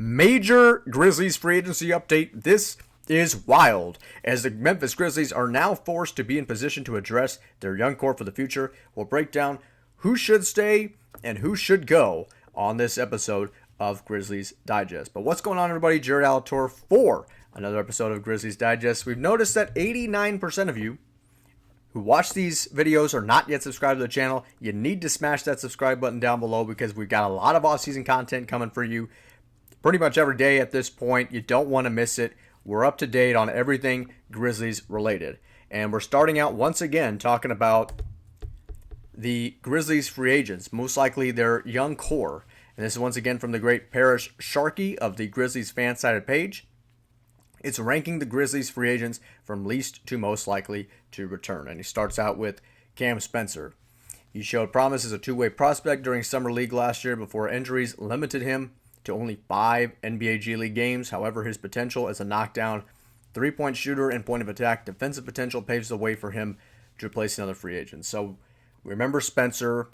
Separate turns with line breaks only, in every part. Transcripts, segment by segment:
Major Grizzlies free agency update. This is wild, as the Memphis Grizzlies are now forced to be in position to address their young core for the future. We'll break down who should stay and who should go on this episode of Grizzlies Digest. But what's going on, everybody? Jared Alator for another episode of Grizzlies Digest. We've noticed that 89% of you who watch these videos are not yet subscribed to the channel. You need to smash that subscribe button down below because we've got a lot of off-season content coming for you pretty much every day at this point. You don't want to miss it. We're up to date on everything Grizzlies related. And we're starting out once again talking about the Grizzlies free agents, most likely their young core. And this is once again from the great Parrish Sharkey of the Grizzlies fan-sided page. It's ranking the Grizzlies free agents from least to most likely to return. And he starts out with Cam Spencer. He showed promise as a two-way prospect during Summer League last year before injuries limited him to only 5 NBA G League games. However, his potential as a knockdown, three-point shooter, and point of attack defensive potential paves the way for him to replace another free agent. So remember Spencer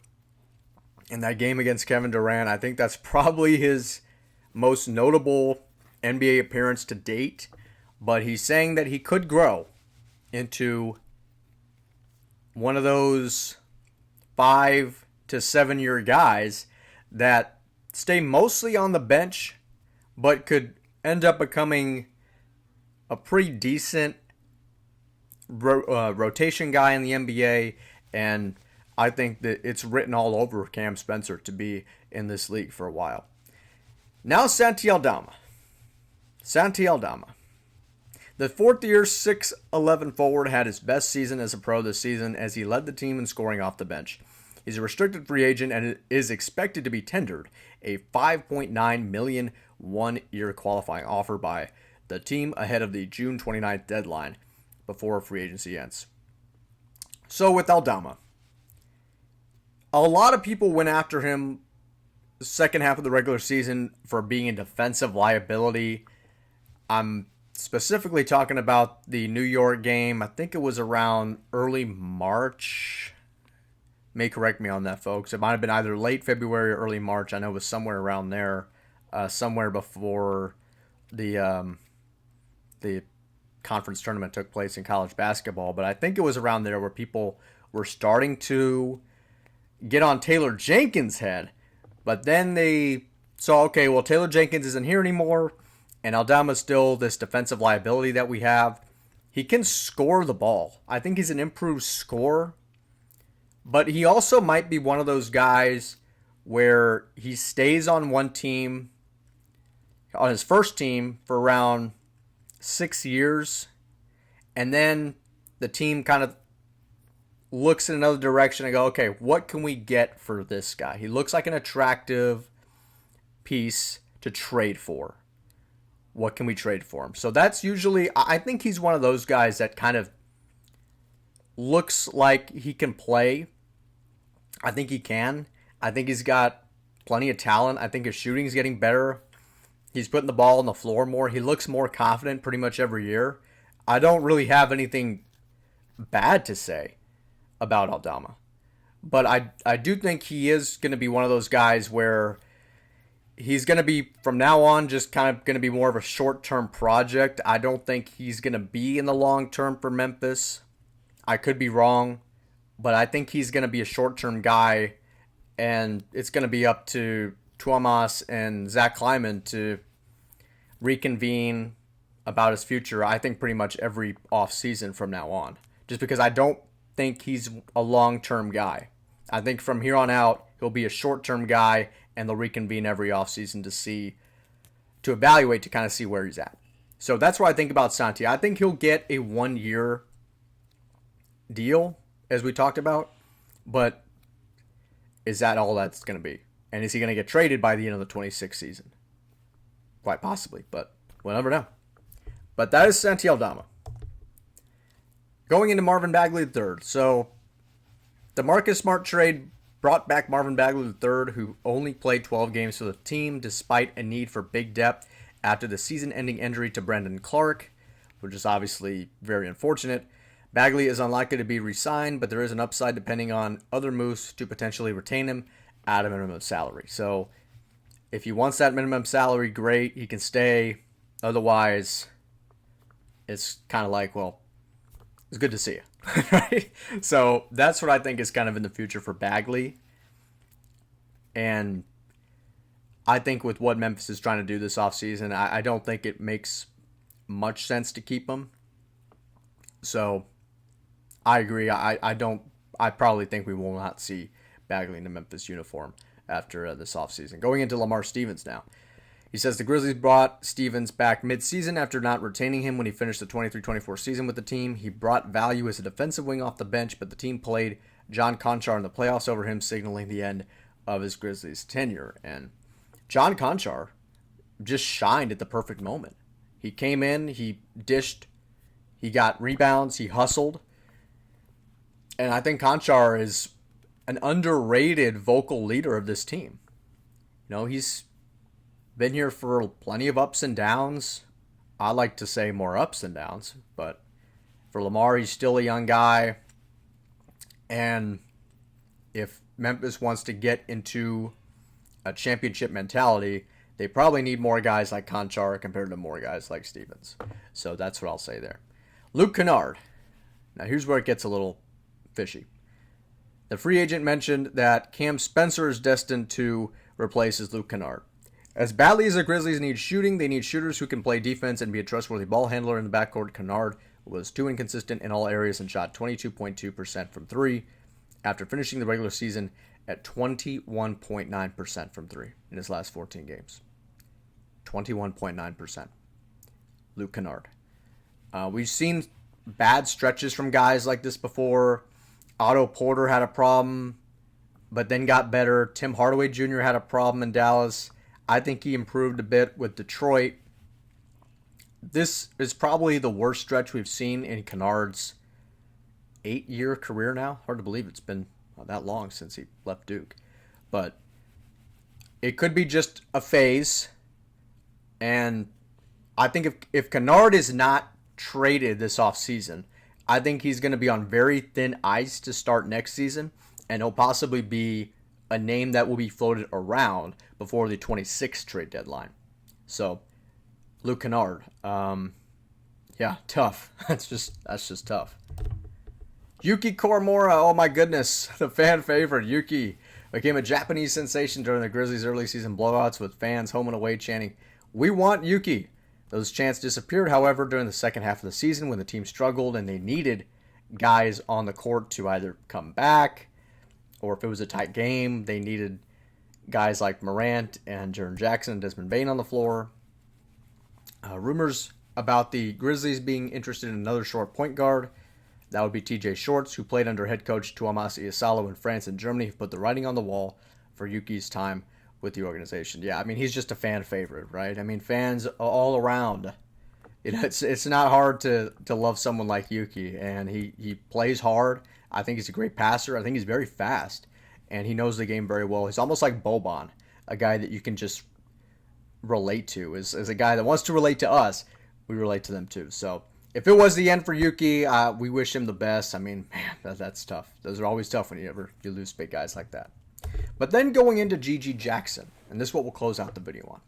in that game against Kevin Durant. I think that's probably his most notable NBA appearance to date. But he's saying that he could grow into one of those 5 to 7 year guys that stay mostly on the bench, but could end up becoming a pretty decent rotation guy in the NBA. And I think that it's written all over Cam Spencer to be in this league for a while. Now Santi Aldama. The fourth-year, 6'11" forward had his best season as a pro this season as he led the team in scoring off the bench. He's a restricted free agent and is expected to be tendered a $5.9 million one-year qualifying offer by the team ahead of the June 29th deadline before free agency ends. So with Aldama, a lot of people went after him the second half of the regular season for being a defensive liability. I'm specifically talking about the New York game. I think it was around early March. May correct me on that, folks. It might have been either late February or early March. I know it was somewhere around there, somewhere before the conference tournament took place in college basketball. But I think it was around there where people were starting to get on Taylor Jenkins' head. But then they saw, okay, well, Taylor Jenkins isn't here anymore, and Aldama's still this defensive liability that we have. He can score the ball. I think he's an improved scorer. But he also might be one of those guys where he stays on one team, on his first team, for around 6 years. And then the team kind of looks in another direction and go, okay, what can we get for this guy? He looks like an attractive piece to trade for. What can we trade for him? So that's usually, I think he's one of those guys that kind of looks like he can play. I think he can. I think he's got plenty of talent. I think his shooting is getting better. He's putting the ball on the floor more. He looks more confident pretty much every year. I don't really have anything bad to say about Aldama. But I do think he is going to be one of those guys where he's going to be, from now on, just kind of going to be more of a short-term project. I don't think he's going to be in the long term for Memphis. I could be wrong, but I think he's going to be a short-term guy, and it's going to be up to Tuomas and Zach Kleiman to reconvene about his future, I think, pretty much every offseason from now on, just because I don't think he's a long-term guy. I think from here on out, he'll be a short-term guy, and they'll reconvene every offseason to evaluate, to kind of see where he's at. So that's what I think about Santi. I think he'll get a 1-year deal, as we talked about, but is that all that's going to be? And is he going to get traded by the end of the 26th season? Quite possibly, but we'll never know. But that is Santi Aldama. Going into Marvin Bagley III. So the Marcus Smart trade brought back Marvin Bagley III, who only played 12 games for the team despite a need for big depth after the season-ending injury to Brandon Clark, which is obviously very unfortunate. Bagley is unlikely to be re-signed, but there is an upside depending on other moves to potentially retain him at a minimum salary. So If he wants that minimum salary, great, he can stay. Otherwise, it's kind of like, well, it's good to see you, right? So that's what I think is kind of in the future for Bagley. And I think with what Memphis is trying to do this offseason, I don't think it makes much sense to keep him. So I agree. I probably think we will not see Bagley in the Memphis uniform after this offseason. Going into Lamar Stevens now. He says the Grizzlies brought Stevens back mid-season after not retaining him when he finished the 23-24 season with the team. He brought value as a defensive wing off the bench, but the team played John Conchar in the playoffs over him, signaling the end of his Grizzlies tenure. And John Conchar just shined at the perfect moment. He came in, he dished, he got rebounds, he hustled. And I think Conchar is an underrated vocal leader of this team. You know, he's been here for plenty of ups and downs. I like to say more ups than downs, but for Lamar, he's still a young guy. And if Memphis wants to get into a championship mentality, they probably need more guys like Conchar compared to more guys like Stevens. So that's what I'll say there. Luke Kennard. Now here's where it gets a little fishy. The free agent mentioned that Cam Spencer is destined to replace his Luke Kennard. As badly as the Grizzlies need shooting, they need shooters who can play defense and be a trustworthy ball handler in the backcourt. Kennard was too inconsistent in all areas and shot 22.2% from three after finishing the regular season at 21.9% from three in his last 14 games. 21.9%. Luke Kennard. We've seen bad stretches from guys like this before. Otto Porter had a problem, but then got better. Tim Hardaway Jr. had a problem in Dallas. I think he improved a bit with Detroit. This is probably the worst stretch we've seen in Kennard's 8-year career now. Hard to believe it's been that long since he left Duke. But it could be just a phase. And I think if Kennard is not traded this offseason, I think he's going to be on very thin ice to start next season. And he'll possibly be a name that will be floated around before the 26th trade deadline. So, Luke Kennard, yeah, tough. That's just tough. Yuki Koromora, oh my goodness, the fan favorite. Yuki became a Japanese sensation during the Grizzlies' early season blowouts with fans home and away chanting, "We want Yuki." Those chants disappeared, however, during the second half of the season when the team struggled and they needed guys on the court to either come back, or if it was a tight game, they needed guys like Morant and Jaren Jackson and Desmond Bane on the floor. Rumors about the Grizzlies being interested in another short point guard. That would be TJ Shorts, who played under head coach Tuamasi Asalo in France and Germany, who put the writing on the wall for Yuki's time with the organization. Yeah, I mean, he's just a fan favorite, right? I mean, fans all around. You know, it's not hard to love someone like Yuki, and he plays hard. I think he's a great passer. I think he's very fast, and he knows the game very well. He's almost like Boban, a guy that you can just relate to. As a guy that wants to relate to us, we relate to them too. So if it was the end for Yuki, we wish him the best. I mean, man, that's tough. Those are always tough when you lose big guys like that. But then going into Gigi Jackson, and this is what we'll close out the video on.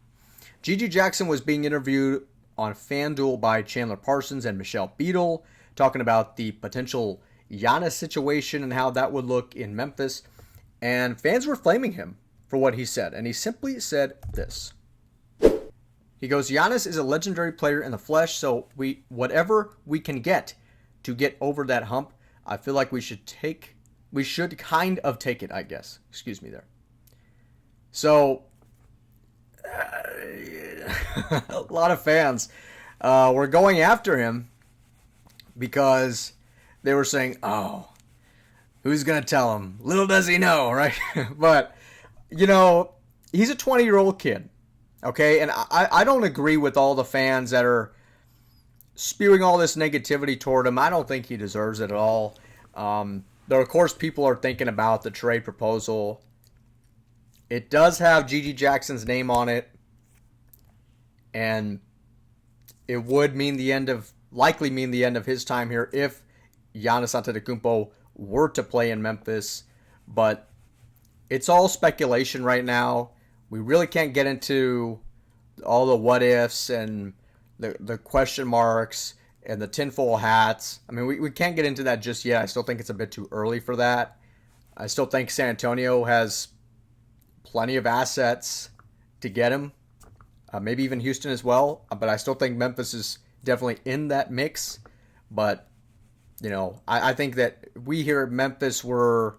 Gigi Jackson was being interviewed on FanDuel by Chandler Parsons and Michelle Beadle, talking about the potential Giannis situation and how that would look in Memphis. And fans were flaming him for what he said. And he simply said this. He goes, Giannis is a legendary player in the flesh, so whatever we can get to get over that hump, I feel like we should kind of take it, I guess. Excuse me there. So, a lot of fans were going after him because they were saying, oh, who's going to tell him? Little does he know, right? But, you know, he's a 20-year-old kid, okay? And I don't agree with all the fans that are spewing all this negativity toward him. I don't think he deserves it at all. Though, of course, people are thinking about the trade proposal. It does have Gigi Jackson's name on it. And it would likely mean the end of his time here if Giannis Antetokounmpo were to play in Memphis. But it's all speculation right now. we really can't get into all the what ifs and the question marks and the tinfoil hats. I mean, we can't get into that just yet. I still think it's a bit too early for that. I still think San Antonio has plenty of assets to get him. Maybe even Houston as well. But I still think Memphis is definitely in that mix. But, I think that we here at Memphis, we're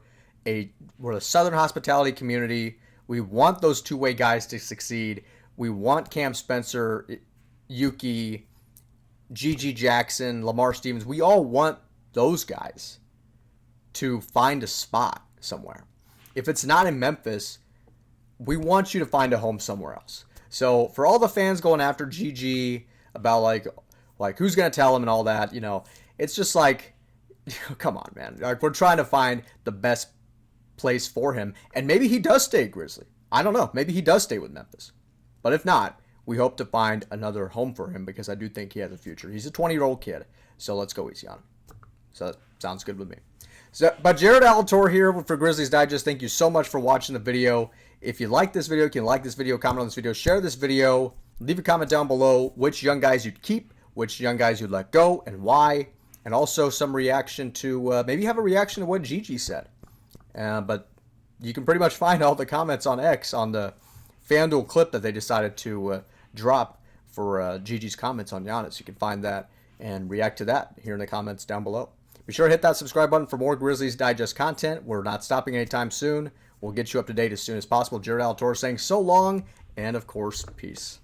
a Southern hospitality community. We want those two-way guys to succeed. We want Cam Spencer, Yuki, Gigi Jackson, Lamar Stevens. We all want those guys to find a spot somewhere. If it's not in Memphis, we want you to find a home somewhere else. So for all the fans going after Gigi about like who's going to tell him and all that, it's just like, come on, man. Like, we're trying to find the best place for him. And maybe he does stay Grizzly. I don't know. Maybe he does stay with Memphis. But if not, we hope to find another home for him because I do think he has a future. He's a 20-year-old kid, so let's go easy on him. So that sounds good with me. But Jared Alator here for Grizzlies Digest. Thank you so much for watching the video. If you like this video, you can like this video, comment on this video, share this video, leave a comment down below which young guys you'd keep, which young guys you'd let go, and why. And also some reaction to, maybe have a reaction to what Gigi said. But you can pretty much find all the comments on X on the FanDuel clip that they decided to drop for Gigi's comments on Giannis. You can find that and react to that here in the comments down below. Be sure to hit that subscribe button for more Grizzlies Digest content. We're not stopping anytime soon. We'll get you up to date as soon as possible. Jared Alator saying so long, and of course, peace.